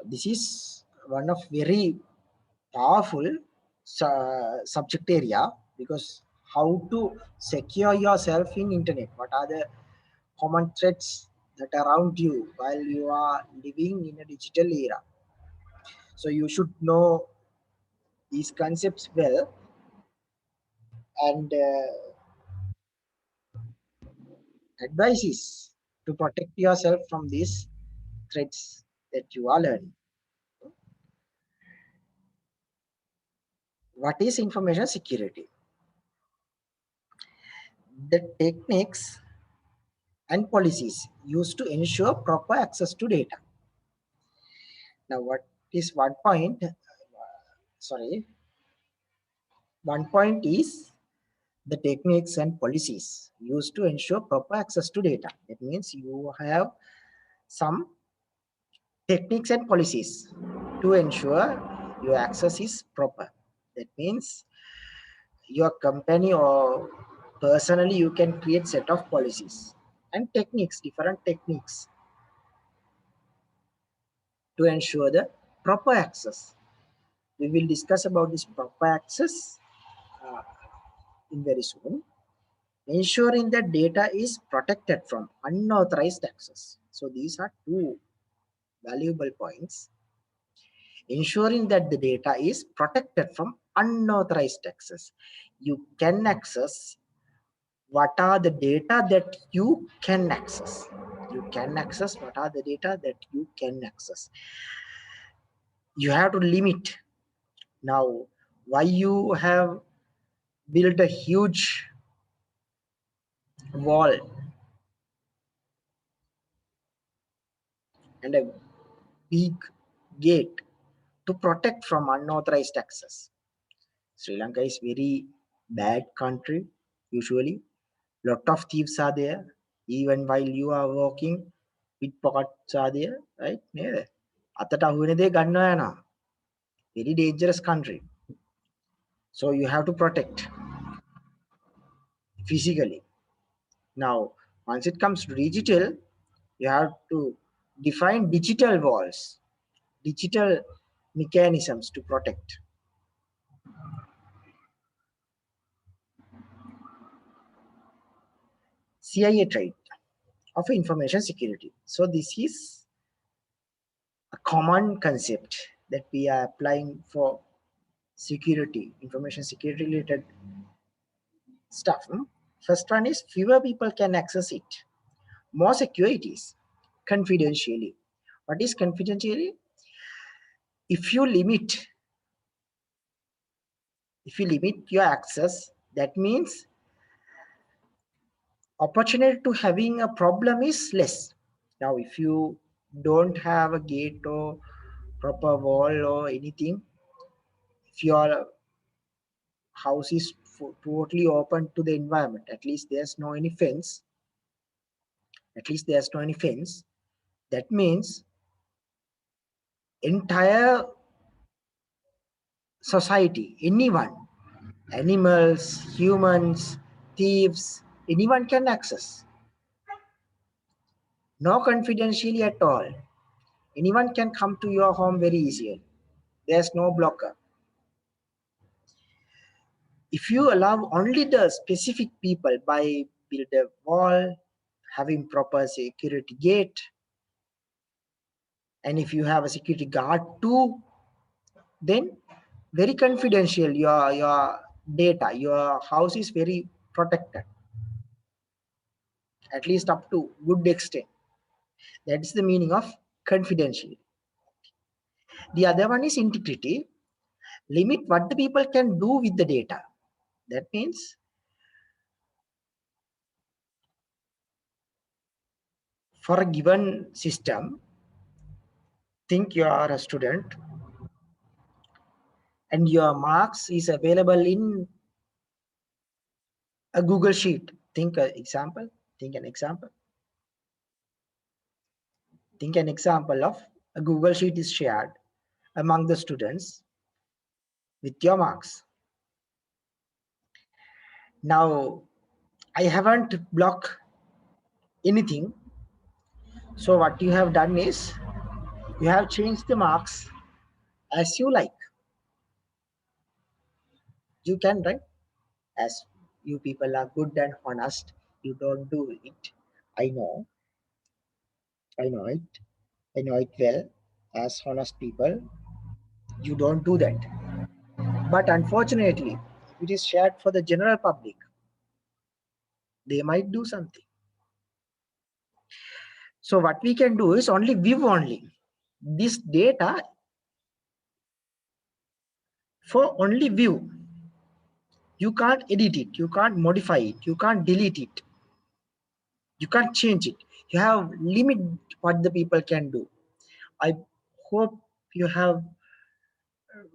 This is one of very powerful subject area, because how to secure yourself in internet, what are the common threats that are around you while you are living in a digital era. So you should know these concepts well, and advice is to protect yourself from these threats that you are learning. What is information security? The techniques and policies used to ensure proper access to data. Now, what is one point? Sorry, one point is the techniques and policies used to ensure proper access to data. That means you have some techniques and policies to ensure your access is proper. That means your company or personally you can create set of policies and techniques, different techniques to ensure the proper access. We will discuss about this proper access uh, in very soon. Ensuring that data is protected from unauthorized access. So these are two valuable points. Ensuring that the data is protected from unauthorized access. You can access what are the data that you can access. You can access what are the data that you can access. You have to limit. Now, why you have built a huge wall and a big gate to protect from unauthorized access? Sri Lanka is very bad country. Usually, lot of thieves are there. Even while you are walking, pickpockets are there, right? Yeah. අතට අහුවෙන දේ ගන්නවා යනවා. Very dangerous country. So you have to protect physically. Now, once it comes to digital, you have to define digital walls, digital mechanisms to protect. CIA trait of information security. So this is a common concept that we are applying for security, information security related stuff. First one is fewer people can access it. More secure it is. Confidentially. What is confidentially? If you limit your access, that means opportunity to having a problem is less. Now, if you don't have a gate or proper wall or anything, if your house is totally open to the environment, at least there's no any fence. That means entire society, anyone, animals, humans, thieves, anyone can access. No confidentiality at all. Anyone can come to your home very easily. There's no blocker. If you allow only the specific people by build a wall, having proper security gate, and if you have a security guard too, then very confidential your data, your house is very protected, at least up to good extent. That's the meaning of confidentiality. The other one is integrity. Limit what the people can do with the data. That means for a given system, think you are a student and your marks is available in a Google sheet. Think an example of a Google sheet is shared among the students with your marks. Now, I haven't blocked anything. So what you have done is You have changed the marks as you like. You can, right? As you people are good and honest, you don't do it. I know, I know it. I know it well. As honest people, you don't do that. But unfortunately, if it is shared for the general public, they might do something. So what we can do is only view only. This data for only view. You can't edit it, you can't modify it, you can't delete it, you can't change it. You have limit what the people can do. I hope you have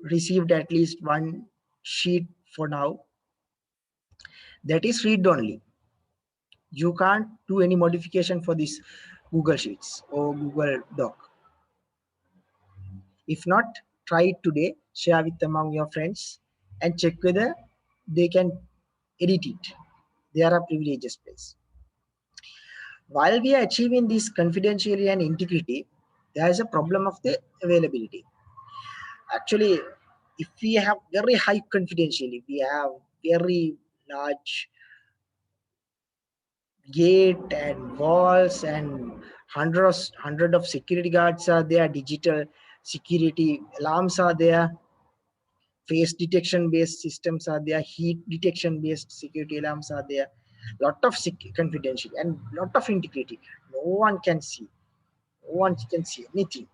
received at least one sheet for now. That is read only. You can't do any modification for this Google Sheets or Google Doc. If not, try it today, share with among your friends and check whether they can edit it. There are privileges place. While we are achieving this confidentiality and integrity, there is a problem of the availability. Actually, if we have very high confidentiality, we have very large gate and walls and hundred of security guards are there, digital security alarms are there, face detection based systems are there, heat detection based security alarms are there, lot of confidential and lot of integrity. No one can see, no one can see anything.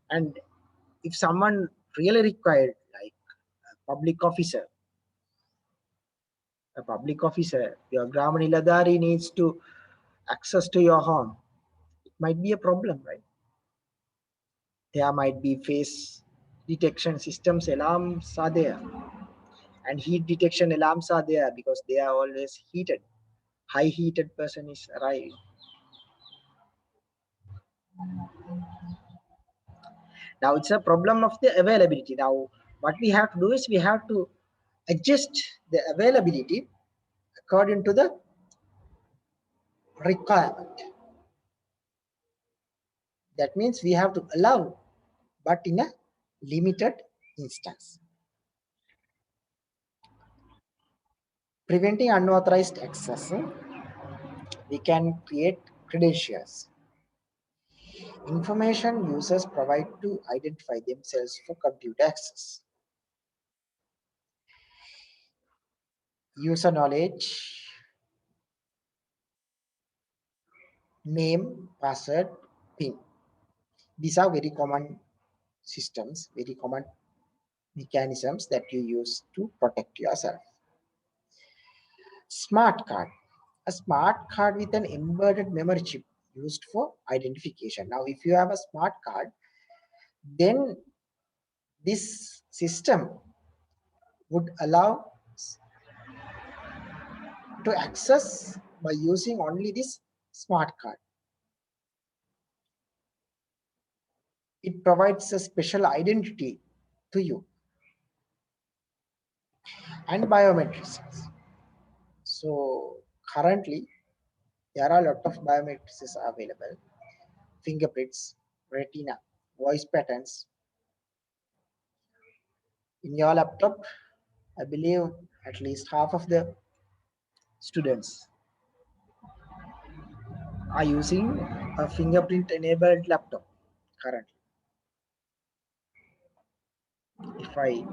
And if someone really required, like a public officer, your Grama Niladari needs to access to your home, it might be a problem, right? There might be face detection systems alarms are there, and heat detection alarms are there because they are always heated. High heated person is arrived. Now it's a problem of the availability. Now what we have to do is we have to adjust the availability according to the requirement. That means we have to allow, but in a limited instance. Preventing unauthorized access, we can create credentials. Information users provide to identify themselves for computer access. User knowledge, name, password, PIN. These are very common systems, very common mechanisms that you use to protect yourself. Smart card. A smart card with an embedded memory chip used for identification. Now, if you have a smart card, then this system would allow to access by using only this smart card. It provides a special identity to you. And biometrics. So currently there are a lot of biometrics available: fingerprints, retina, voice patterns. In your laptop, I believe at least half of the students are using a fingerprint enabled laptop currently. If I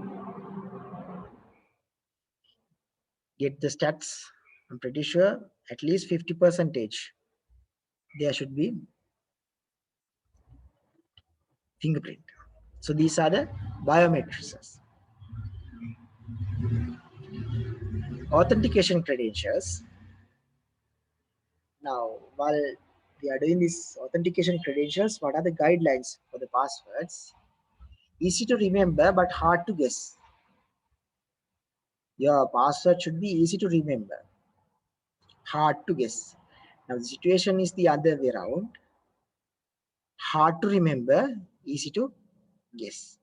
get the stats, I'm pretty sure at least 50 percentage there should be fingerprint. So these are the biometrics. Authentication credentials. Now, while we are doing this authentication credentials, what are the guidelines for the passwords? Easy to remember but hard to guess. Your password should be easy to remember, hard to guess. Now the situation is the other way around. Hard to remember, easy to guess.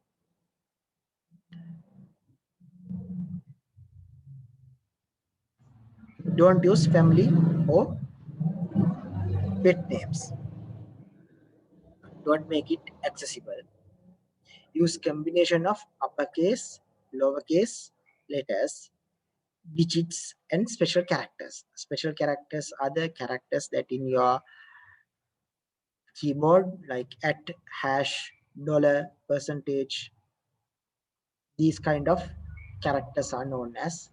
Don't use family or pet names. Don't make it accessible. Use combination of uppercase, lowercase letters, digits, and special characters. Special characters are the characters that in your keyboard, like at, hash, dollar, percentage. These kind of characters are known as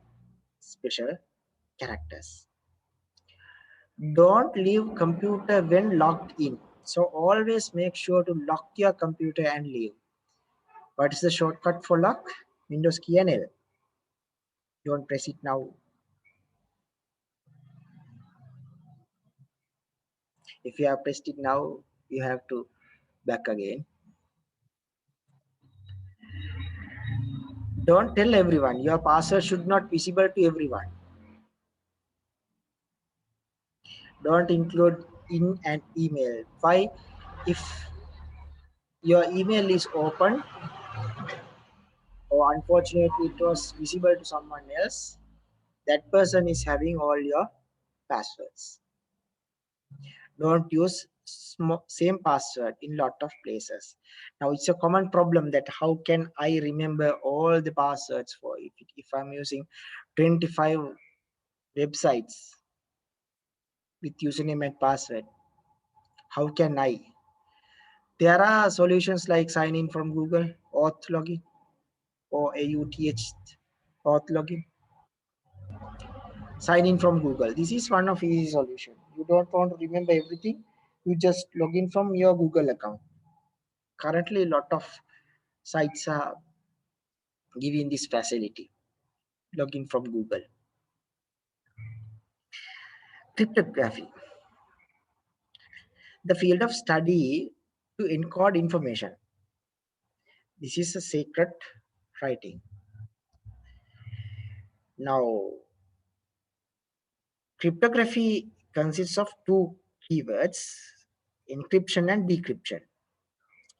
special characters. Don't leave computer when logged in. So always make sure to lock your computer and leave. What is the shortcut for lock? Windows key and L. Don't press it now. If you have pressed it now, you have to back again. Don't tell everyone. Your password should not be visible to everyone. Don't include in an email. Why? If your email is open or unfortunately it was visible to someone else, that person is having all your passwords. Don't use same password in lot of places. Now it's a common problem that how can I remember all the passwords for it if I'm using 25 websites with username and password? How can I? There are solutions like sign in from Google, auth login, or AUTH auth login. Sign in from Google. This is one of easy solution. You don't want to remember everything. You just log in from your Google account. Currently, a lot of sites are giving this facility. Log in from Google. Cryptography, the field of study to encode information. This is a sacred writing. Now, cryptography consists of two keywords, encryption and decryption.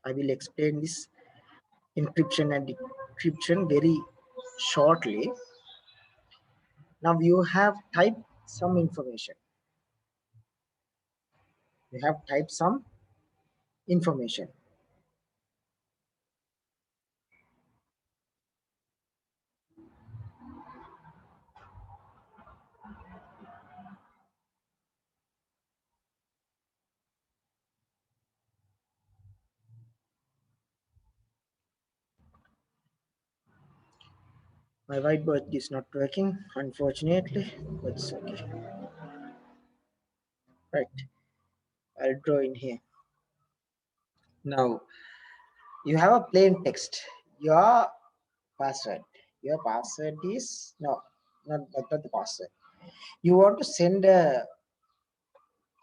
I will explain this encryption and decryption very shortly. Now you have typed some information. You have typed some information. My whiteboard is not working, unfortunately, but it's okay. Right, I'll draw in here. Now you have a plain text. Your password. Your password is no, not the password. You want to send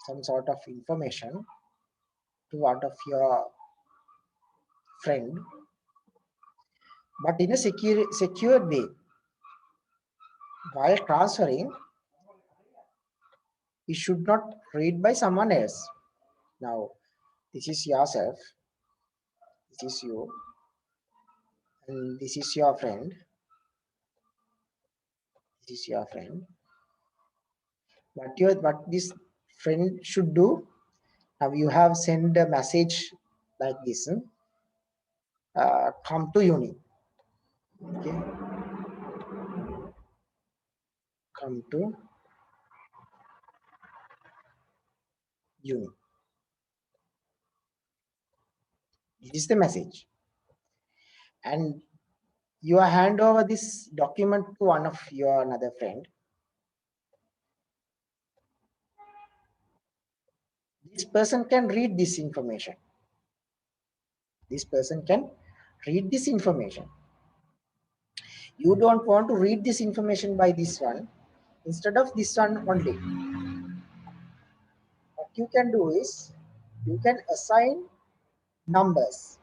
some sort of information to one of your friend, but in a secure way. While transferring, it should not read by someone else. Now, this is yourself, this is you, and this is your friend. This is your friend. What this friend should do? Now you have sent a message like this. Come to uni. Okay. Come to uni. This is the message. And you hand over this document to one of your another friend. This person can read this information. This person can read this information. You don't want to read this information by this one. Instead of this one only, what you can do is you can assign numbers.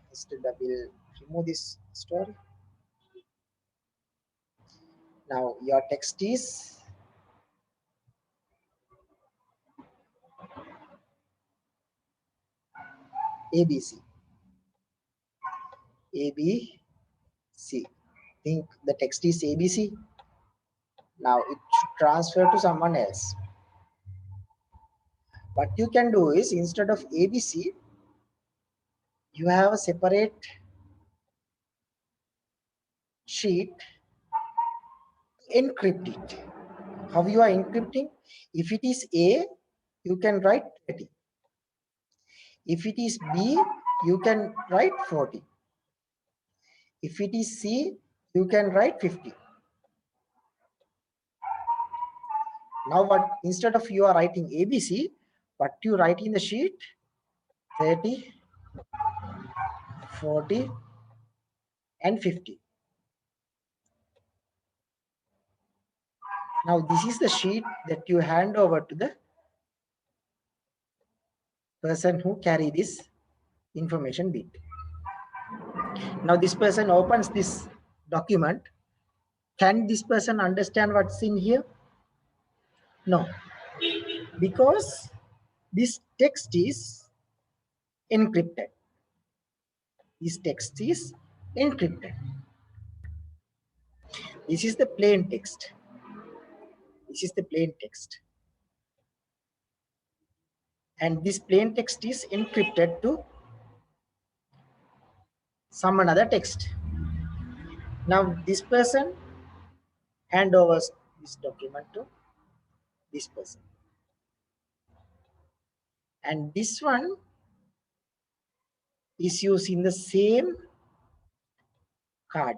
Instead, I will remove this story. Now your text is ABC. ABC. Think the text is ABC. Now it should transfer to someone else. What you can do is, instead of ABC, you have a separate sheet to encrypt it. How you are encrypting? If it is A, you can write 30. If it is B, you can write 40. If it is C, you can write 50. Now what, instead of you are writing ABC, what you write in the sheet? 30, 40 and 50. Now this is the sheet that you hand over to the person who carry this information bit. Now this person opens this document. Can this person understand what's in here? No, because this text is encrypted. This text is encrypted. This is the plain text. This is the plain text. And this plain text is encrypted to some another text. Now this person hand over this document to this person. And this one is using the same card.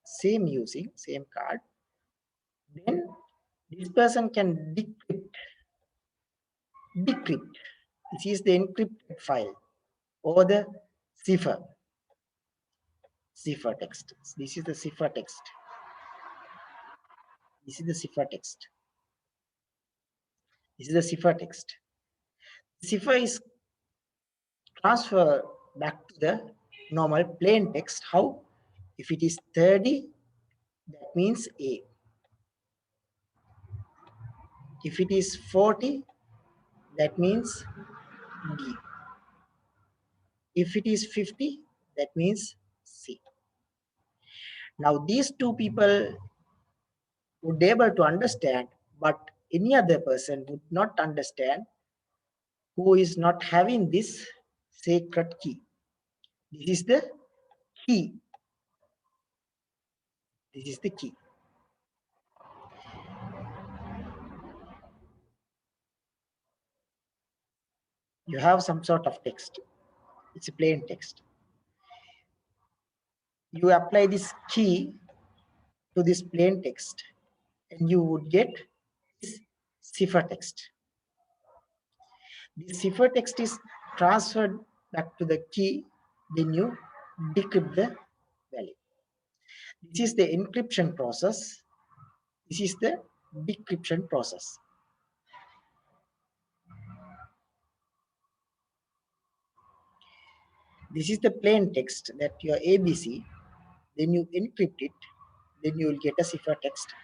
Same card. Then this person can decrypt. This is the encrypted file or the cipher text. This is the cipher text. This is the cipher text. This is the cipher text. Cipher is transferred back to the normal plain text. How? If it is 30, that means A. If it is 40, that means B. If it is 50, that means C. Now these two people would be able to understand, but any other person would not understand who is not having this sacred key. This is the key. This is the key. You have some sort of text. It's a plain text. You apply this key to this plain text and you would get this cipher text. This cipher text is transferred back to the key, then you decrypt the value. This is the encryption process. This is the decryption process. This is the plain text that your ABC, then you encrypt it, then you will get a cipher text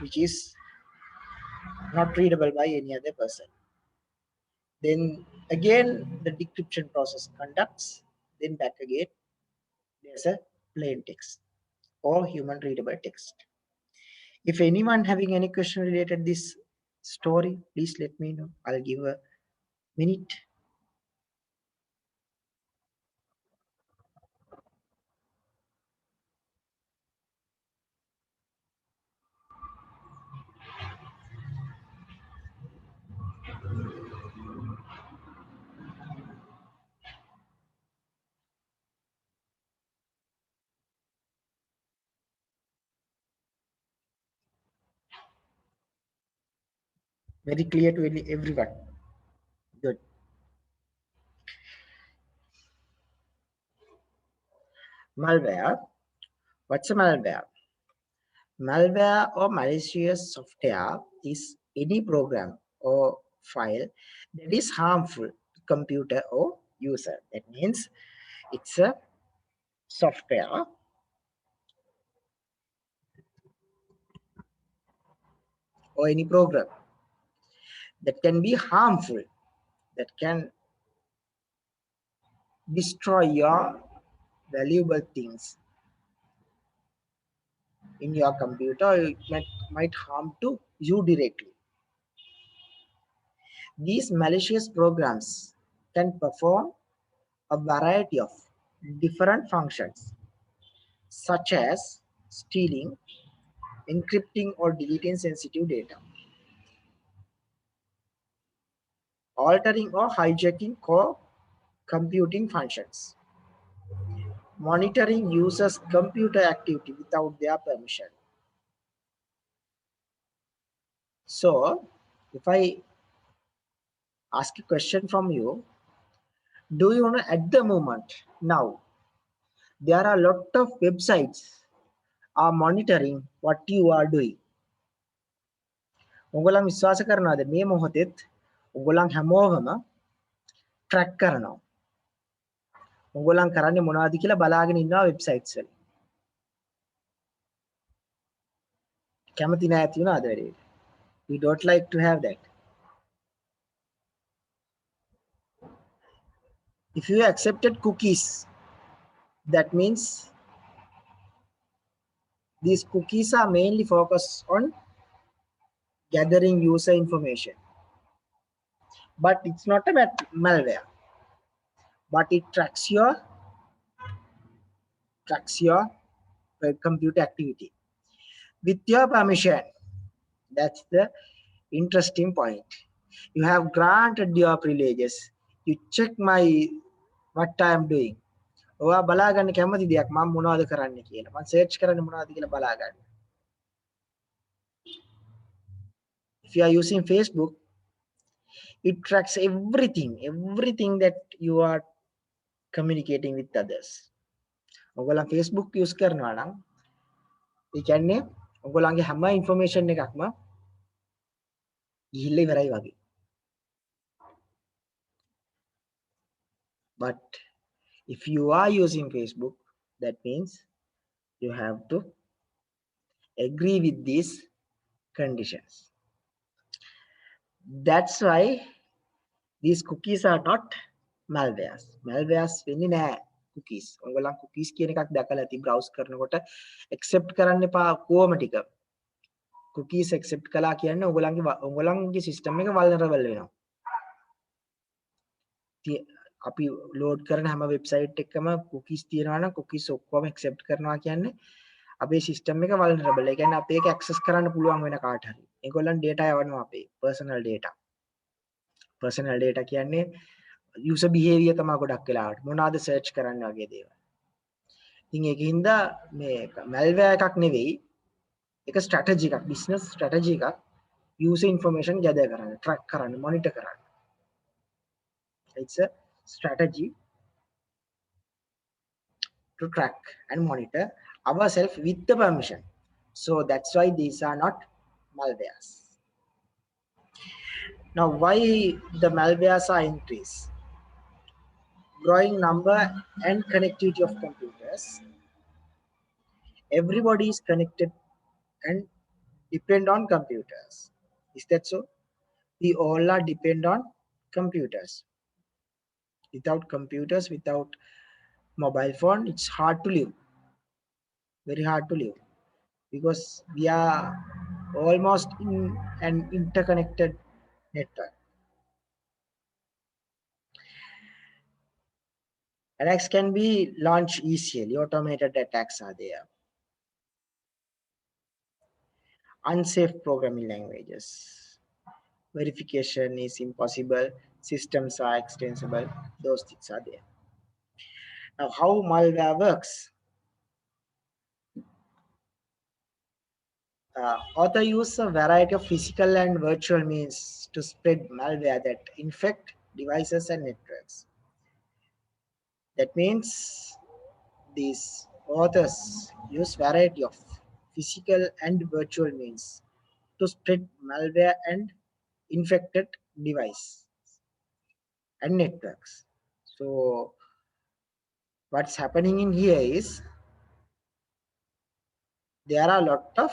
which is not readable by any other person. Then again the decryption process conducts, then back again there's a plain text or human readable text. If anyone having any question related this story, please let me know. I'll give a minute. Very clear to everyone. Good. Malware. What's a malware? Malware or malicious software is any program or file that is harmful to computer or user. That means it's a software or any program that can be harmful, that can destroy your valuable things in your computer. It might harm to you directly. These malicious programs can perform a variety of different functions, such as stealing, encrypting, or deleting sensitive data, altering or hijacking core computing functions, monitoring users' computer activity without their permission. So, if I ask a question from you, do you know at the moment now there are a lot of websites are monitoring what you are doing. උගලන් විශ්වාස කරනවාද මේ මොහොතෙත් උගලන් හැමෝවම track කරනවා. උගලන් කරන්නේ මොනවද කියලා බලාගෙන ඉන්නවා websites වල. කැමති නැහැ තියුණාද වැඩේට. We don't like to have that. If you accepted cookies, that means these cookies are mainly focused on gathering user information. But it's not a malware. But it tracks your computer activity with your permission. That's the interesting point. You have granted your privileges. You check what I am doing. ඔයා බලා ගන්න කැමති දෙයක් මම මොනවද කරන්න කියලා. මම සර්ච් කරන්නේ මොනවද කියලා බලා ගන්න. If you are using Facebook, it tracks everything that you are communicating with others. ඔයගොල්ලන් Facebook use කරනවා නම් ඒ කියන්නේ ඔයගොල්ලන්ගේ හැම information එකක්ම ගිහිල්ලා ඉවරයි වගේ. But if you are using Facebook, that means you have to agree with these conditions. That's why these cookies are not malwares. Malwares වෙන්නේ නැහැ cookies. ඔයගොල්ලන් cookies කියන එකක් දැකලා ඇති browse කරනකොට accept කරන්න එපා කොහොම ටික. cookies accept කළා කියන්නේ ඔයගොල්ලන්ගේ system එක vulnerable වෙනවා. අපි load කරන හැම website එකකම cookies තියෙනවා නම් cookies ඔක්කොම accept කරනවා කියන්නේ අපේ system එක vulnerable. ඒ කියන්නේ අපි ඒක access කරන්න පුළුවන් වෙන කාට හරි. ඒගොල්ලන් data යවනවා අපේ personal data. personal data කියන්නේ user behavior තමයි ගොඩක් වෙලාවට මොනවාද search කරන්න වගේ දේවල්. ඉතින් ඒකින්ද මේ malware එකක් නෙවෙයි. ඒක strategy එකක්, business strategy එකක්. user information gather කරන්න, track කරන්න, monitor කරන්න. It's a strategy to track and monitor ourselves with the permission. So that's why these are not malwares. Now, why the malwares are increased? Growing number and connectivity of computers. Everybody is connected and depend on computers. Is that so? We all are depend on computers. Without computers, without mobile phone, it's hard to live. Very hard to live. Because we are almost in an interconnected network. Attacks can be launched easily. Automated attacks are there. Unsafe programming languages. Verification is impossible. Systems are extensible. Those things are there. Now, how malware works? Author use a variety of physical and virtual means to spread malware that infect devices and networks. That means these authors use variety of physical and virtual means to spread malware and infected device and networks. So what's happening in here is there are a lot of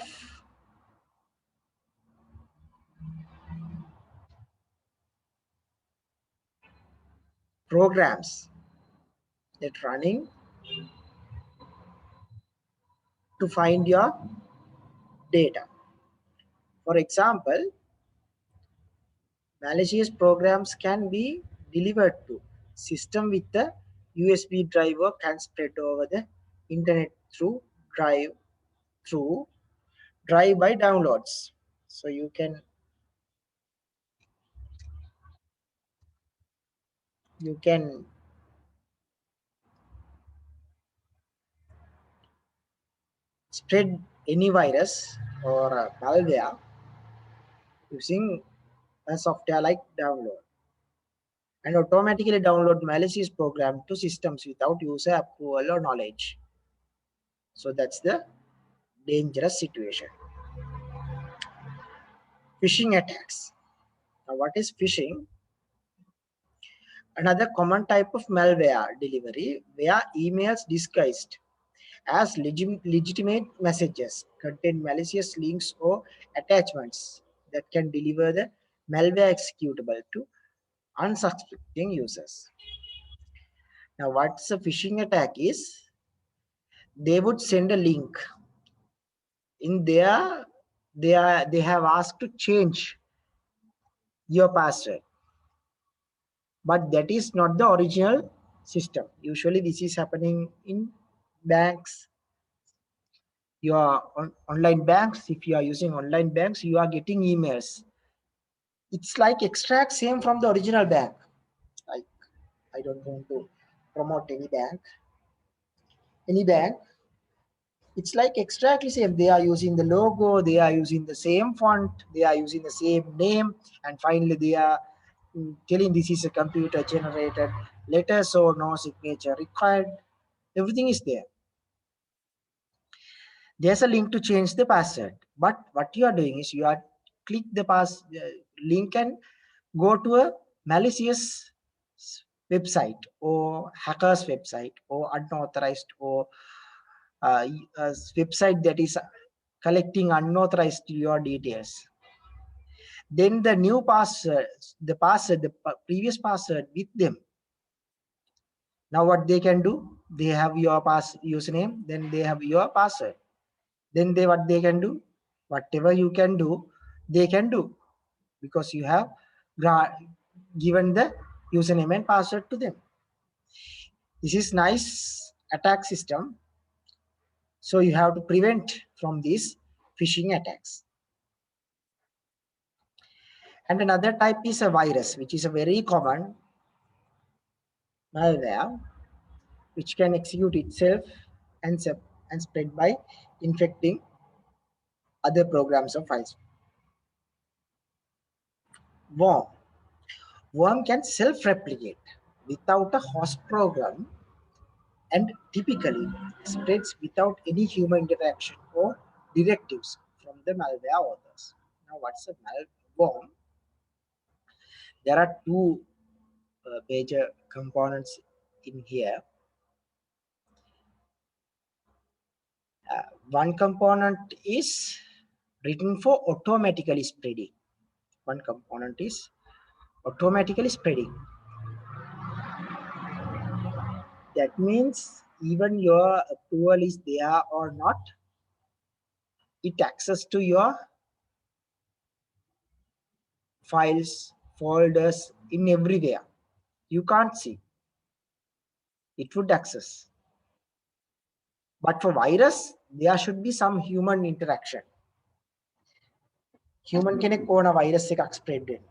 programs that running to find your data. For example, Malicious programs can be delivered to system with the USB drive or can spread over the internet drive through drive-by downloads. So you can spread any virus or malware using a software like download and automatically download malicious program to systems without user approval or knowledge. So that's the dangerous situation. Phishing attacks. Now, what is phishing? Another common type of malware delivery where emails disguised as legitimate messages contain malicious links or attachments that can deliver the malware executable to unsuspecting users. Now, what's a phishing attack is they would send a link in there. They have asked to change your password, but that is not the original system. Usually, this is happening in banks. Your online banks, if you are using online banks, you are getting emails. It's like extract same from the original bank. Like, I don't want to promote any bank. It's like exactly same. They are using the logo, they are using the same font, they are using the same name, and finally they are telling this is a computer generated letter, so no signature required. Everything is there. There's a link to change the password, but what you are doing is you are click the link and go to a malicious website or hacker's website or unauthorized or a website that is collecting unauthorized your details. Then the new password, the previous password with them. Now what they can do? They have your username, then they have your password. Then what they can do? Whatever you can do, they can do because you have given the username and password to them. This is nice attack system. So you have to prevent from these phishing attacks. And another type is a virus, which is a very common malware, which can execute itself and, and spread by infecting other programs or files. Worm. Worm can self-replicate without a host program and typically spreads without any human interaction or directives from the malware authors. Now, what's a worm? There are two major components in here. One component is written for automatically spreading. One component is automatically spreading. That means even your approval is there or not, it access to your files, folders in everywhere. You can't see. It would access. But for virus, there should be some human interaction. Human කෙනෙක් ඕන virus එකක් spread වෙන්න.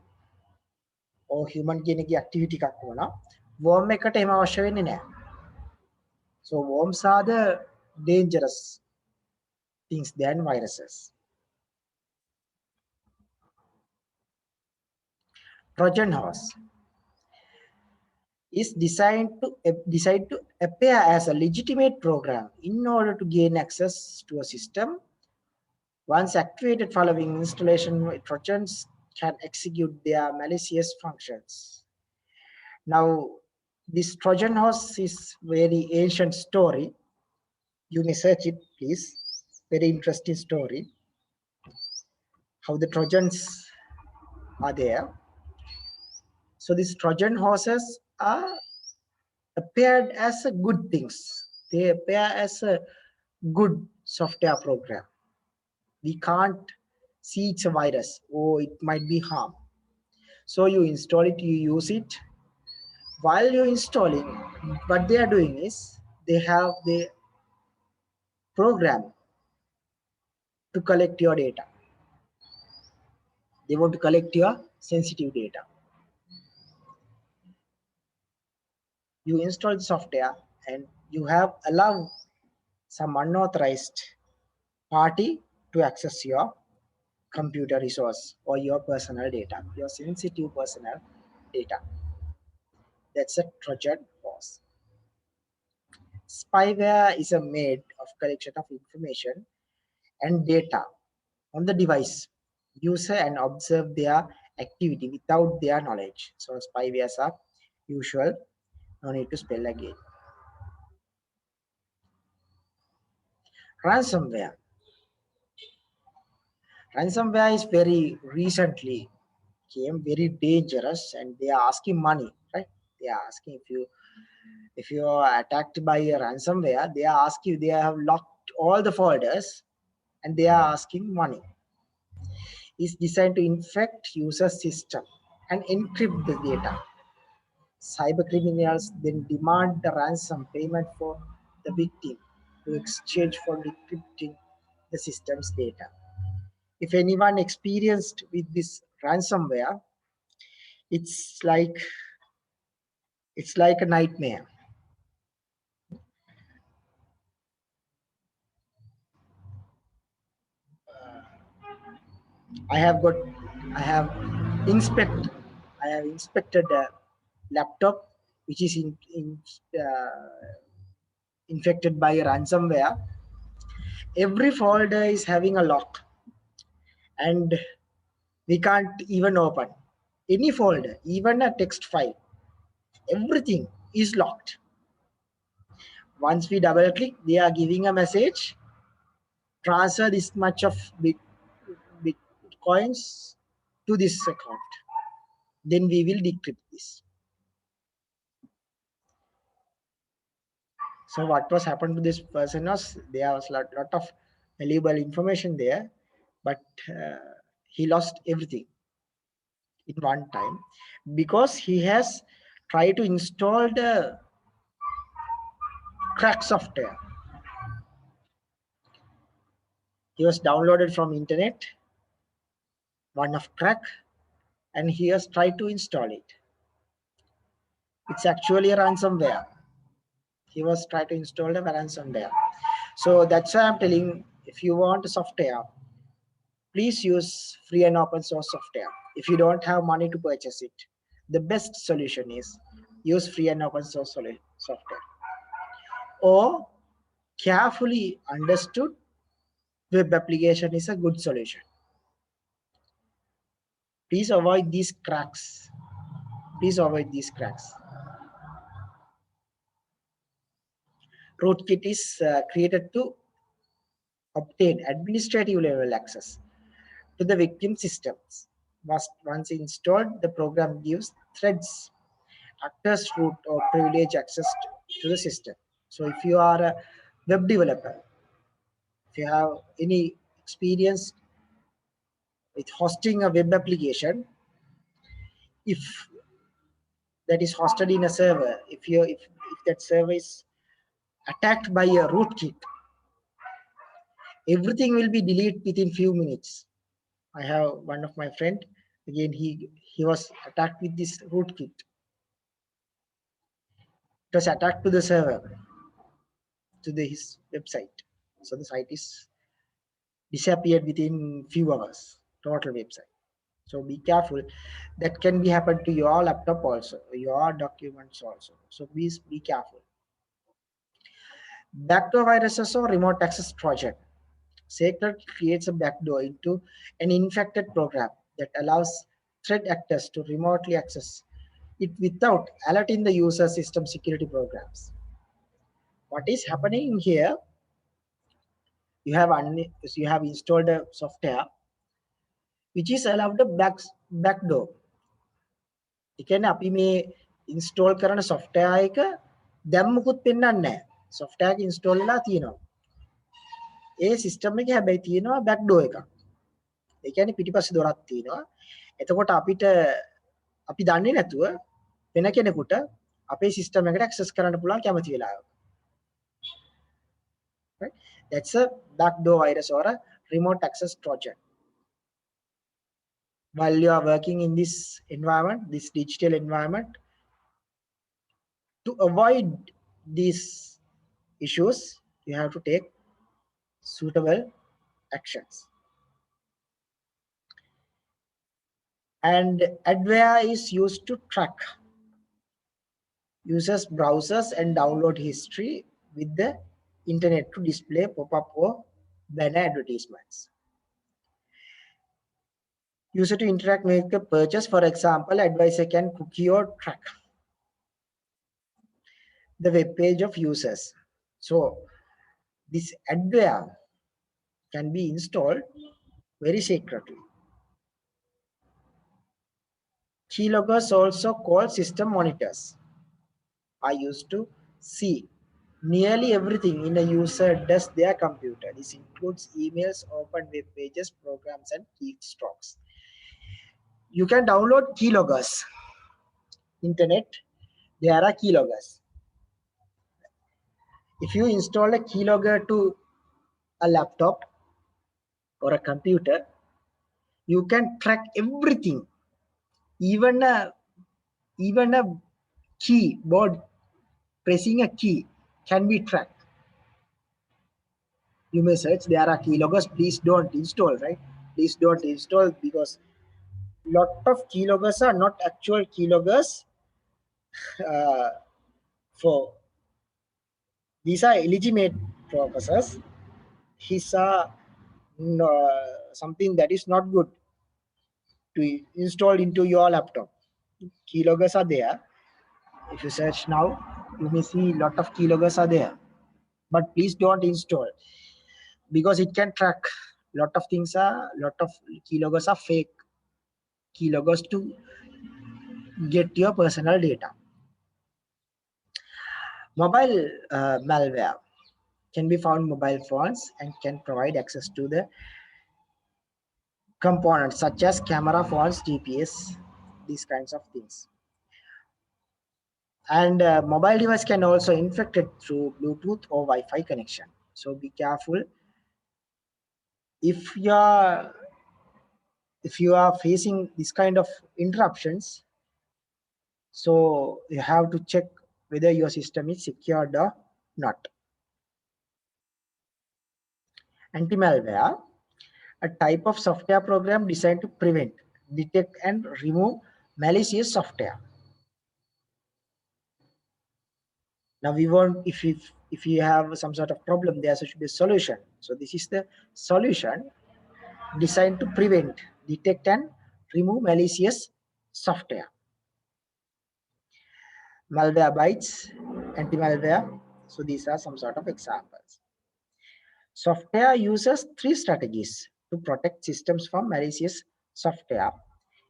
or human කෙනෙක්ගේ activity එකක් ඕන. worm එකට එහෙම අවශ්‍ය වෙන්නේ නැහැ. So worms are the dangerous things than viruses. Trojan horse is designed to appear as a legitimate program in order to gain access to a system. Once activated following installation, Trojans can execute their malicious functions. Now, this Trojan horse is very ancient story. You may search it, please. Very interesting story. How the Trojans are there. So these Trojan horses are appeared as a good things. They appear as a good software program. We can't see it's a virus or it might be harm. So you install it, you use it. While you're installing, what they are doing is they have the program to collect your data. They want to collect your sensitive data. You install the software and you have allowed some unauthorized party to access your computer resource or your personal data, your sensitive personal data. That's a Trojan horse. Spyware is a made of collection of information and data on the device user and observe their activity without their knowledge. So spywares are usual, no need to spell again. Ransomware. Ransomware is very recently came very dangerous and they are asking money, right? They are asking if you are attacked by a ransomware, they are asking, they have locked all the folders and they are asking money. It's designed to infect user system and encrypt the data. Cyber criminals then demand the ransom payment for the victim to exchange for decrypting the system's data. If anyone experienced with this ransomware, it's like it's like a nightmare. I have got I have inspect I have inspected a laptop which is infected by ransomware. Every folder is having a lock and we can't even open any folder, even a text file. Everything is locked. Once we double click, they are giving a message, transfer this much of bitcoins to this account. Then we will decrypt this. So what was happened to this person was there was a lot of valuable information there, but he lost everything in one time because he has tried to install the crack software. He was downloaded from internet, one of crack, and he has tried to install it. It's actually a ransomware. He was trying to install the ransomware. So that's why I'm telling, if you want a software, please use free and open source software. If you don't have money to purchase it, the best solution is use free and open source software. Or carefully understood web application is a good solution. Please avoid these cracks. Please avoid these cracks. Rootkit is created to obtain administrative level access to the victim systems. Once installed, the program gives threads, actors, root, or privilege access to the system. So if you are a web developer, if you have any experience with hosting a web application, if that is hosted in a server, if that server is attacked by a rootkit, everything will be deleted within few minutes. I have one of my friend, again he was attacked with this rootkit. It was attacked to the server, to his website. So the site is disappeared within few hours, total website. So be careful. That can be happen to your laptop also, your documents also. So please be careful. Backdoor viruses or remote access project. Secret creates a backdoor into an infected program that allows threat actors to remotely access it without alerting the user system security programs. What is happening here? You have installed a software which is allowed the backdoor. ඒ කියන්නේ අපි මේ install කරන software එක දැන් මුකුත් පෙන්වන්නේ නැහැ. software එක install වෙලා තියෙනවා. ඒ system එකේ හැබැයි තියෙනවා backdoor එකක්. ඒ කියන්නේ පිටිපස්සේ දොරක් තියෙනවා. එතකොට අපිට අපි දන්නේ නැතුව වෙන කෙනෙකුට අපේ සිස්ටම් එකට ඇක්සස් කරන්න පුළුවන් කැමති වෙලාවක. Right? That's a backdoor virus or a remote access trojan. While you are working in this environment, this digital environment, to avoid these issues, you have to take suitable actions. And adware is used to track users' browsers and download history with the internet to display pop-up or banner advertisements. User to interact, make a purchase. For example, advisor can cookie or track the web page of users. So this adware can be installed very secretly. Keyloggers, also called system monitors, are used to see nearly everything in a user does their computer. This includes emails, open web pages, programs, and keystrokes. You can download keyloggers. Internet, there are keyloggers. If you install a keylogger to a laptop or a computer, you can track everything. Even a keyboard, pressing a key can be tracked. You may search, there are keyloggers. Please don't install, right? Please don't install, because lot of keyloggers are not actual keyloggers. For these are illegitimate purposes. These are something that is not good to install into your laptop. Keyloggers are there. If you search now, you may see a lot of keyloggers are there. But please don't install, because it can track lot of things. Lot of keyloggers are fake keyloggers to get your personal data. Mobile malware can be found in mobile phones and can provide access to the components such as camera, phones, GPS, these kinds of things. And mobile device can also infected through Bluetooth or Wi-Fi connection. So be careful. If you are facing this kind of interruptions, so you have to check whether your system is secured or not. Anti-malware, a type of software program designed to prevent, detect, and remove malicious software. Now we want, if you have some sort of problem, there should be a solution. So this is the solution designed to prevent, detect, and remove malicious software. Malware bytes, anti-malware. So these are some sort of examples. Software uses three strategies to protect systems from malicious software,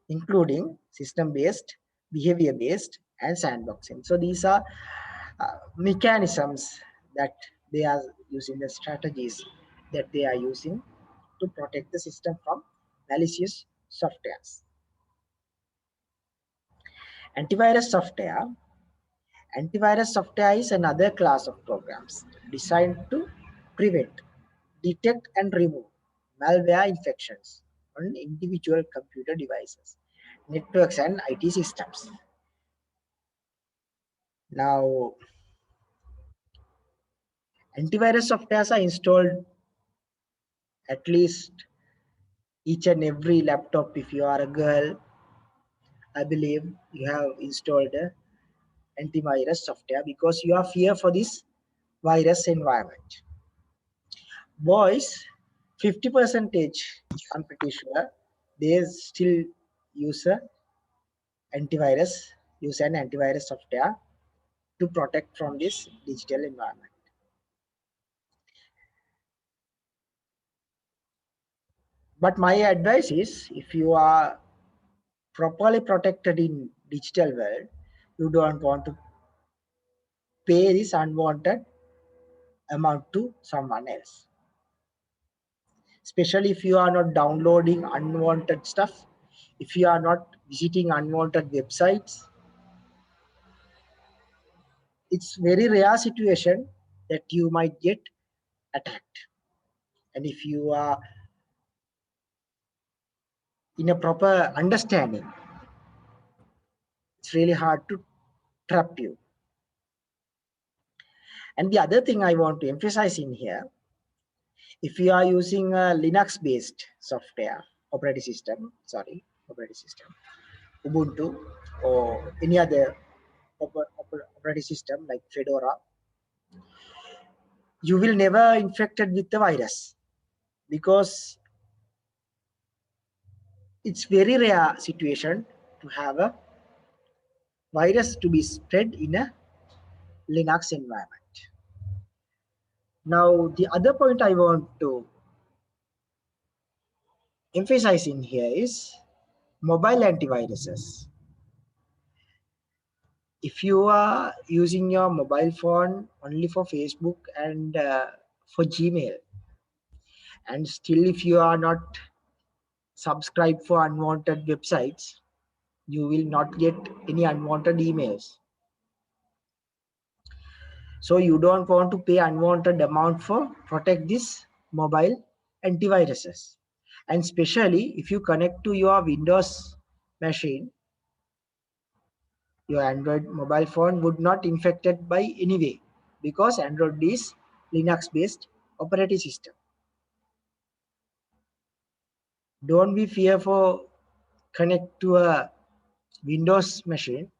including system-based, behavior-based, and sandboxing. So these are mechanisms that they are using, the strategies that they are using to protect the system from malicious softwares. Antivirus software. Antivirus software is another class of programs designed to prevent, detect, and remove malware infections on individual computer devices, networks, and IT systems. Now, antivirus softwares are installed at least each and every laptop. If you are a girl, I believe you have installed antivirus software because you are fear for this virus environment. Boys, 50 percentage, I'm pretty sure, they still use a antivirus, use an antivirus software to protect from this digital environment. But my advice is, if you are properly protected in digital world, you don't want to pay this unwanted amount to someone else. Especially if you are not downloading unwanted stuff, if you are not visiting unwanted websites, it's very rare situation that you might get attacked. And if you are in a proper understanding, it's really hard to trap you. And the other thing I want to emphasize in here, if you are using a Linux based software operating system, Ubuntu or any other operating system like Fedora, you will never infected with the virus, because it's very rare situation to have a virus to be spread in a Linux environment. Now, the other point I want to emphasize in here is mobile antiviruses. If you are using your mobile phone only for Facebook and for Gmail, and still if you are not subscribed for unwanted websites, you will not get any unwanted emails. So you don't want to pay unwanted amount for protect this mobile antiviruses. And especially if you connect to your Windows machine, your Android mobile phone would not infected by any way, because Android is Linux based operating system. Don't be fearful connect to a Windows machine,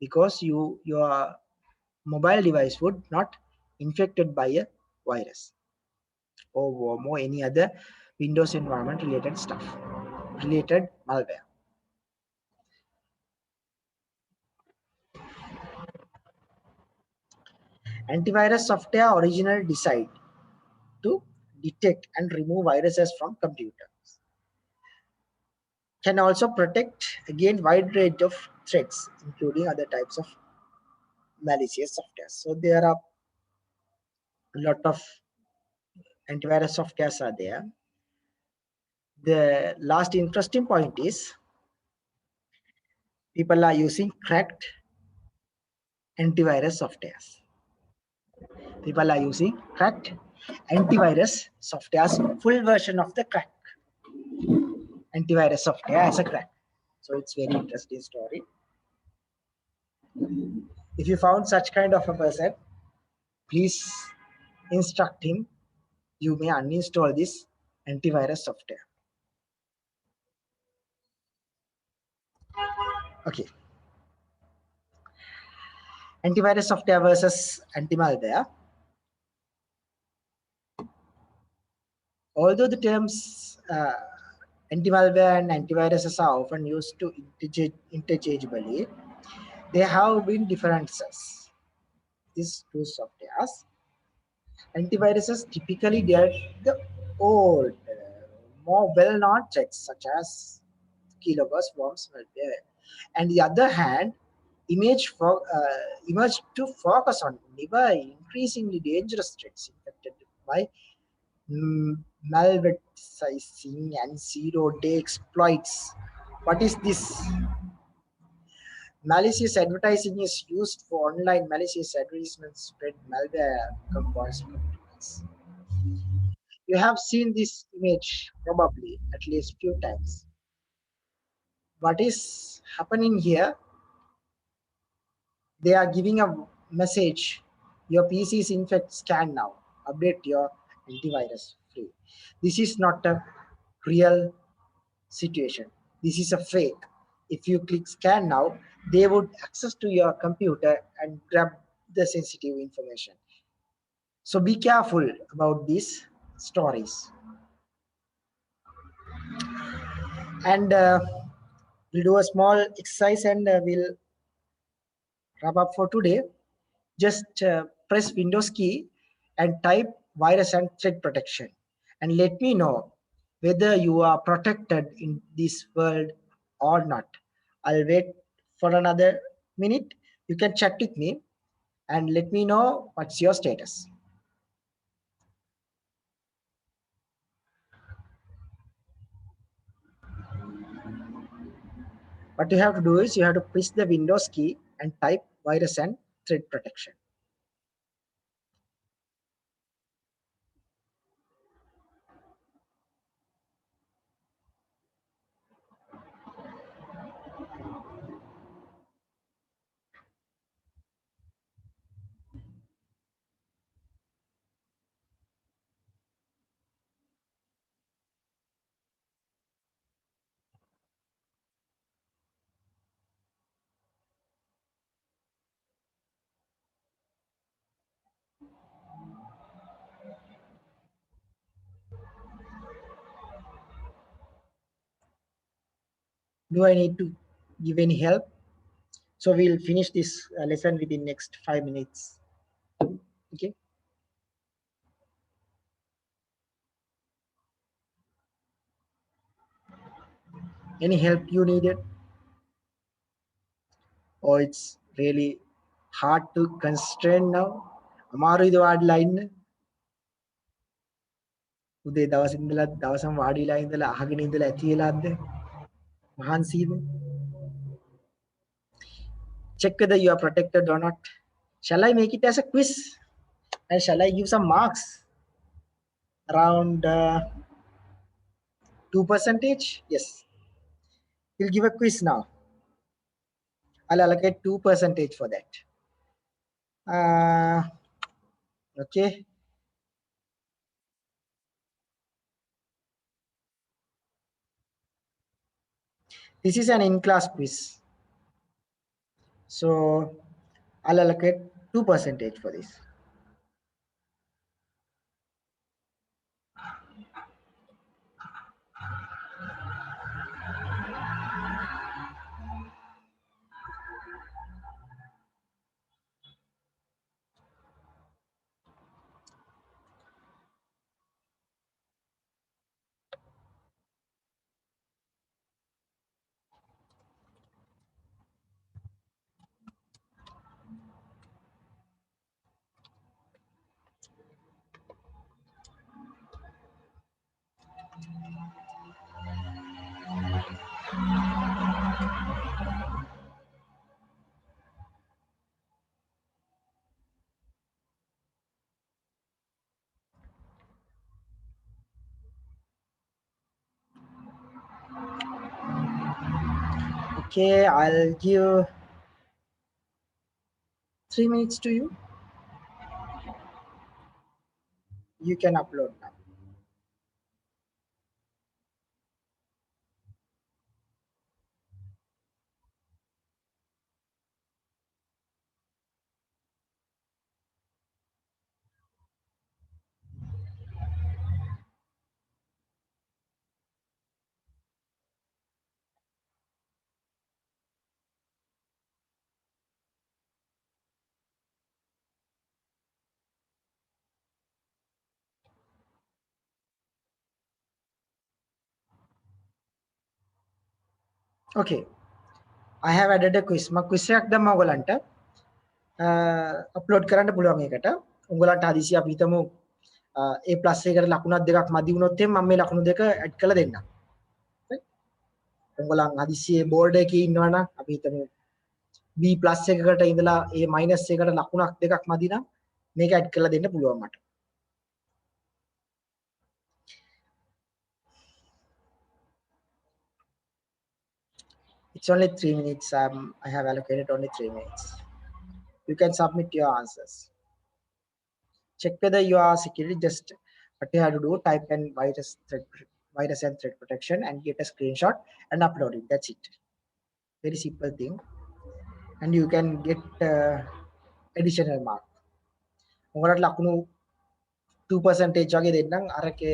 because your mobile device would not infected by a virus or worm or any other Windows environment related stuff, related malware. Antivirus software originally designed to detect and remove viruses from computers, can also protect against wide range of threats, including other types of malicious software. So there are a lot of antivirus softwares are there. The last interesting point is people are using cracked antivirus softwares. People are using cracked antivirus softwares, full version of the crack antivirus software as a crack. So it's very interesting story. If you found such kind of a person, please instruct him. You may uninstall this antivirus software. Okay. Antivirus software versus anti-malware. Although the terms anti-malware and antiviruses are often used to interchangeably, there have been differences. These two softwares, antiviruses typically deal with the old, more well-known threats such as Keyloggers, worms, malware. And the other hand, emerged to focus on never increasingly dangerous threats infected by malvertising and zero-day exploits. What is this? Malicious advertising is used for online malicious advertisements spread malware components. You have seen this image probably at least few times. What is happening here? They are giving a message: your PC is in fact scanned now. Update your antivirus free. This is not a real situation. This is a fake. If you click scan now, they would access to your computer and grab the sensitive information. So be careful about these stories. And we'll do a small exercise, and we'll wrap up for today. Just press Windows key and type virus and threat protection, and let me know whether you are protected in this world or not. I'll wait for another minute. You can chat with me and let me know what's your status. What you have to do is you have to press the Windows key and type virus and threat protection. Do I need to give any help? So we'll finish this lesson within next 5 minutes. Okay. Any help you needed? Or it's really hard to constrain now? අමාරුයි ද වාඩිලා ඉන්න? උදේ දවස් ඉඳලා දවසම වාඩිලා ඉඳලා අහගෙන ඉඳලා ඇති වෙලාද? මහන්සියද? Check whether you are protected or not. Shall I make it as a quiz? And shall I give some marks? Around 2%? Yes. We'll give a quiz now. I'll allocate 2% for that. Okay. This is an in-class quiz. So I'll allocate 2% for this. Okay, I'll give 3 minutes to you. You can upload now. Okay, I have added a quiz. මම quiz එකක් දැම්මා ඔයගලන්ට. Upload කරන්න පුළුවන් එකට. උඹලන්ට හදිසිය අපි හිතමු A+ එකකට ලකුණක් දෙකක් මදි වුණොත් එම් මම මේ ලකුණු දෙක ඇඩ් කරලා දෙන්නම්. උඹලන් හදිසියේ බෝඩ් එකේ ඉන්නවනම් අපි හිතමු B+ එකකට ඉඳලා A- එකට ලකුණක් දෙකක් මදි නම් මේක ඇඩ් කරලා දෙන්න පුළුවන් මට. It's only 3 minutes. I have allocated only 3 minutes. You can submit your answers. Check whether you are security. Just what you have to do, type in virus and threat protection and get a screenshot and upload it. That's it. Very simple thing. And you can get additional mark. උගලට ලකුණු 2% වගේ දෙන්නම් අරකේ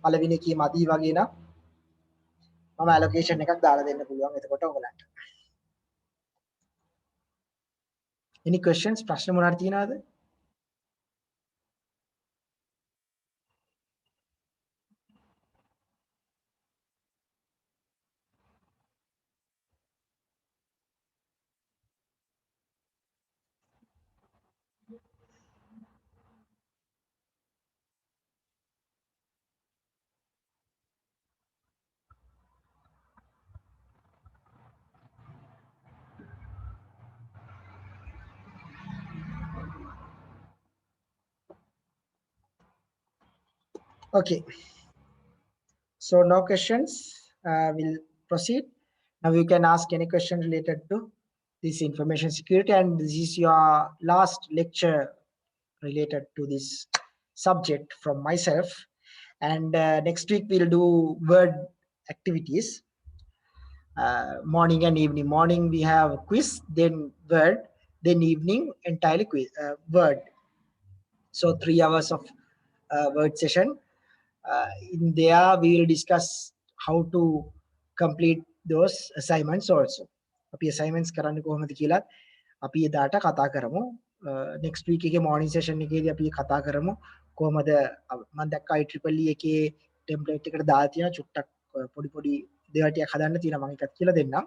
පළවෙනි කී මදි වගේ නම් මම allocation එකක් දාලා දෙන්න පුළුවන් එතකොට උගලන්ට. Any questions? ප්‍රශ්න මොනවාද තියෙනවද? Okay, so no questions. We'll proceed. Now you can ask any question related to this information security, and this is your last lecture related to this subject from myself. And next week we'll do word activities, morning and evening. Morning we have quiz, then word, then evening entirely quiz, word. So 3 hours of word session. In there we will discuss how to complete those assignments also. අපි assignments කරන්න කොහොමද කියලා අපි එදාට කතා කරමු. next week එකේ morning session එකේදී අපි කතා කරමු කොහොමද මම දැක්කා IEEE එකේ template එකට දාලා තියෙන චුට්ටක් පොඩි පොඩි දේවල් ටිකක් හදන්න තියෙනවා මම එකක් කියලා දෙන්නම්.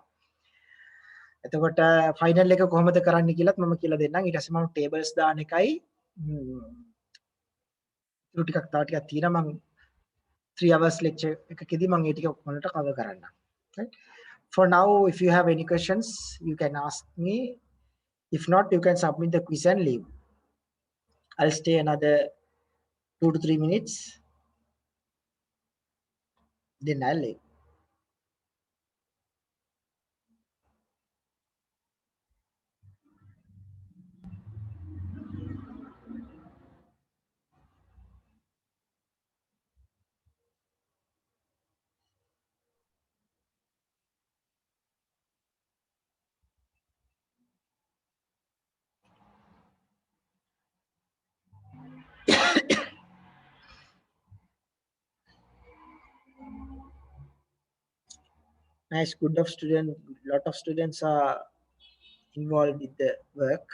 එතකොට ෆයිනල් එක කොහොමද කරන්න කියලාත් මම කියලා දෙන්නම්. ඊට පස්සේ මම tables දාන එකයි ටිකක් තව ටිකක් තියෙනවා මම 3 hours lecture එකකදී මම ඒ ටික ඔක්කොමලට cover කරන්නම්. Right? For now, if you have any questions, you can ask me. If not, you can submit the quiz and leave. I'll stay another 2 to 3 minutes. Then I'll leave. Nice, good of student. Lot of students are involved with the work,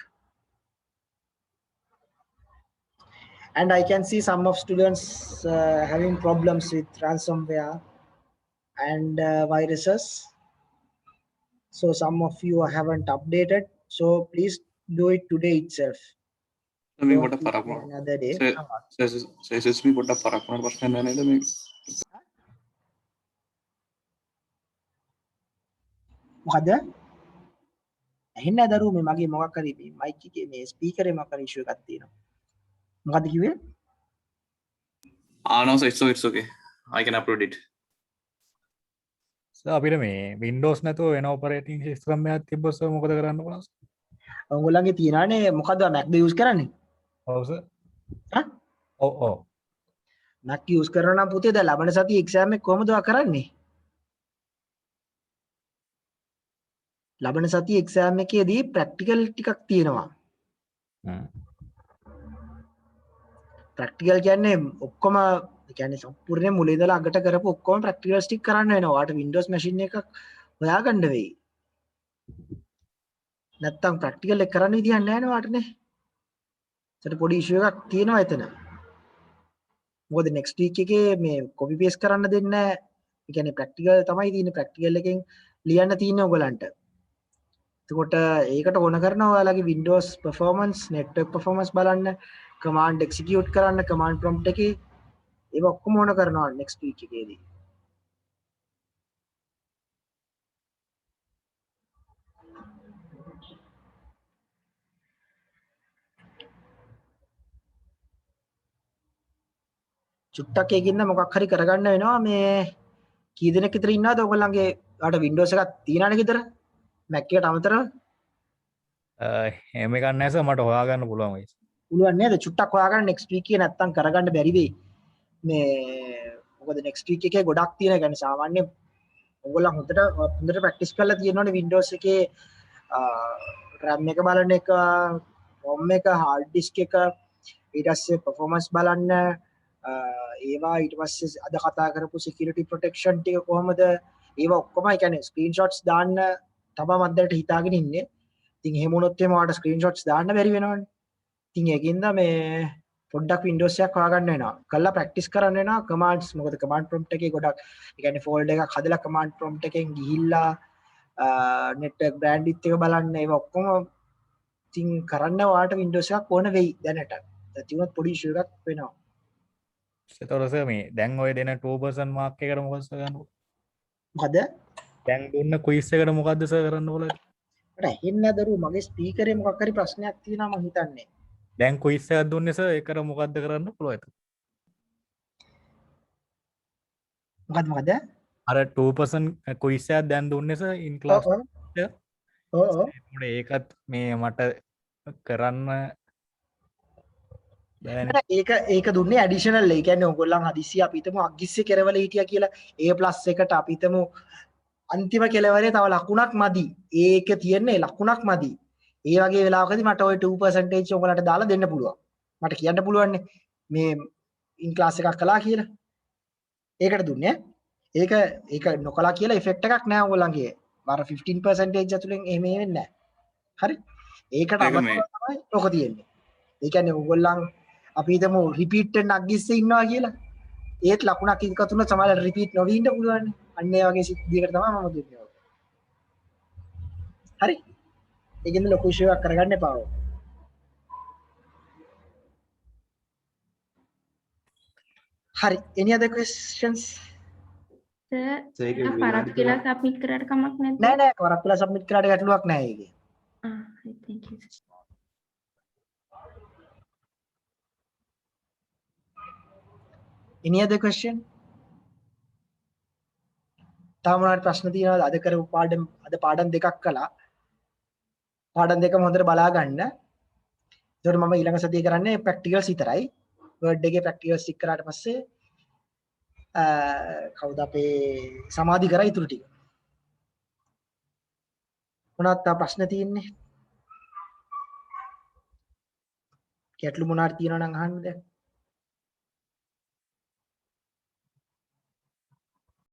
and I can see some of students having problems with ransomware and viruses. So some of you haven't updated. So please do it today itself. Me Don't मोठा keep फरक it another day. मी मोठा फरक होणार प्रश्न नाही तर मी මොකද ඇහෙන්නේ දරුවෝ මේ මගේ මොකක් හරි මේ මයික් එකේ මේ ස්පීකර් එකේ මොකක් හරි ඉෂුව එකක් තියෙනවා. මොකද්ද කිව්වේ? no, so it's okay. I can upload it. So අපිට මේ Windows නැතුව වෙන operating system එකක් තිබ්බොත් සර් මොකද කරන්න පුළුවන්? ඔයගොල්ලන්ගේ තියනනේ මොකද්ද Mac ද use කරන්නේ? ඔව් සර්. හා? ඔව්. Mac use කරනවා නම් පුතේ දැන් ලබන සතියේ exam එක කොහොමද ඔයා කරන්නේ? ලබන සතියේ exam එකේදී practical ටිකක් තියෙනවා. practical කියන්නේ ඔක්කොම කියන්නේ සම්පූර්ණයෙන් මුල ඉඳලා අගට කරපු ඔක්කොම practicals ටික කරන්න වෙනවා. ඔයාට Windows machine එකක් හොයාගන්න වෙයි. නැත්තම් practical එක කරන්න විදියක් නැහැ නේ ඔයාට නේ. ඒකට පොඩි issue එකක් තියෙනවා එතන. මොකද next week එකේ මේ copy paste කරන්න දෙන්නේ නැහැ. ඒ කියන්නේ practical තමයි තියෙන්නේ. practical එකෙන් ලියන්න තියෙන්නේ ඔයගලන්ට. එතකොට ඒකට ඕන කරනවා ඔයාලගේ Windows performance, network performance බලන්න, command execute කරන්න, command prompt එකේ ඒක ඔක්කොම ඕන කරනවා next week එකේදී. චුට්ටක් ඒකින්ද මොකක් හරි කරගන්න වෙනවා මේ කී දෙනෙක් විතර ඉන්නවද ඔයගොල්ලන්ගේ ආට Windows එකක් තියෙනවනේ ගෙදර Mac එකට අමතරව එහෙම එකක් නැහැ සර් මට හොයාගන්න පුළුවන් වෙයි. පුළුවන් නේද චුට්ටක් හොයාගන්න next week එකේ නැත්තම් කරගන්න බැරි වෙයි මේ මොකද next week එකේ ගොඩක් තියෙන يعني සාමාන්‍යයෙන් ඔයගොල්ලන් හොඳට practice කරලා තියෙනවනේ Windows එකේ RAM එක බලන එක ROM එක hard disk එක ඊට පස්සේ performance බලන්න ඒවා ඊට පස්සේ අද කතා කරපු security protection ටික කොහමද ඒවා ඔක්කොම ඒ කියන්නේ screenshots දාන්න තමයි මම දැනට හිතාගෙන ඉන්නේ. ඉතින් එහෙම වුණොත් එහෙම ඔයාලට screenshots දාන්න බැරි වෙනවනේ. ඉතින් ඒකින්ද මේ පොඩ්ඩක් Windows එකක් හොයාගන්න වෙනවා. කළා practice කරන්න වෙනවා commands මොකද command prompt එකේ ගොඩක් ඒ කියන්නේ folder එකක් හදලා command prompt එකෙන් ගිහිල්ලා network bandwidth එක බලන්න ඒවා ඔක්කොම ඉතින් කරන්න ඔයාලට Windows එකක් ඕන වෙයි දැනට. ඒත් පොඩි issue එකක් වෙනවා. ඒතකොට සර් මේ දැන් ඔය දෙන 2% mark එකට මොකද සර් ගන්න ඕනේ? මොකද? දැන් දුන්න quiz එකට මොකද්ද සර් කරන්න ඕනේ? මට ඇහෙන්නේ දරුවෝ මගේ ස්පීකර් එකේ මොකක් හරි ප්‍රශ්නයක් තියෙනවා මම හිතන්නේ. දැන් quiz එකක් දුන්නේ සර් ඒකට මොකද්ද කරන්න පුළුවන්? මොකද අර 2% quiz එකක් දැන් දුන්නේ සර් in ඔව් class ඔව් එක. ඔව් ඔව් ඒකත් මේ මට කරන්න බෑනේ. ඒක දුන්නේ ඇඩිෂනල්. ඒ කියන්නේ ඔයගොල්ලන් හදිස්සිය අපි හිතමු අග්ගිස්සේ කෙරවල හිටියා කියලා A+ එකට අපි හිතමු අන්තිම කෙලවරේ තව ලකුණක් මදි. ඒක තියන්නේ ලකුණක් මදි. ඒ වගේ වෙලාවකදී මට ওই 2% ඔයගලන්ට දාලා දෙන්න පුළුවන්. මට කියන්න පුළුවන් මේ ඉන් ක්ලාස් එකක් කළා කියලා. ඒකට දුන්නේ. ඒක නොකලා කියලා ඉෆෙක්ට් එකක් නෑ ඔයගොල්ලන්ගේ. අර 15% ඇතුලෙන් එහෙම වෙන්නේ නෑ. හරි. ඒකට ඒක අමතරව මේ තමයි ඔක තියෙන්නේ. ඒ කියන්නේ ඔයගොල්ලන් අපි හිතමු රිපීට් වෙන්න අග්ගිස්සේ ඉන්නවා කියලා. ඒත් ලකුණක් එකතු වුණොත් සමහරවිට රිපීට් නොවී ඉන්න පුළුවන්. අන්න ඒ වගේ සිද්ධියකට තමයි මම දුන්නේ. හරි. ඒකෙන්ද ලොකු ඉෂුව එකක් කරගන්න එපා. හරි. any other questions? පරක් කියලා සබ්මිට් කරාට කමක් නැද්ද? නෑ නෑ කරක් කියලා සබ්මිට් කරාට ගැටලුවක් නෑ ඒකේ. හරි thank you. any other question? තාම මොනවද ප්‍රශ්න තියෙනවද? අද කරපු පාඩම් දෙකක් කළා. පාඩම් දෙකම හොඳට බලා ගන්න. ඒකට මම ඊළඟ සතියේ කරන්නේ ප්‍රැක්ටිකල්ස් විතරයි. වර්ඩ් එකේ ප්‍රැක්ටිකල්ස් ටික කරාට පස්සේ කවුද අපේ සමාධි කරා ඉතුරු ටික. මොනවද තා ප්‍රශ්න තියෙන්නේ? ගැටලු මොනවාද තියෙනවනම් අහන්න දැන්.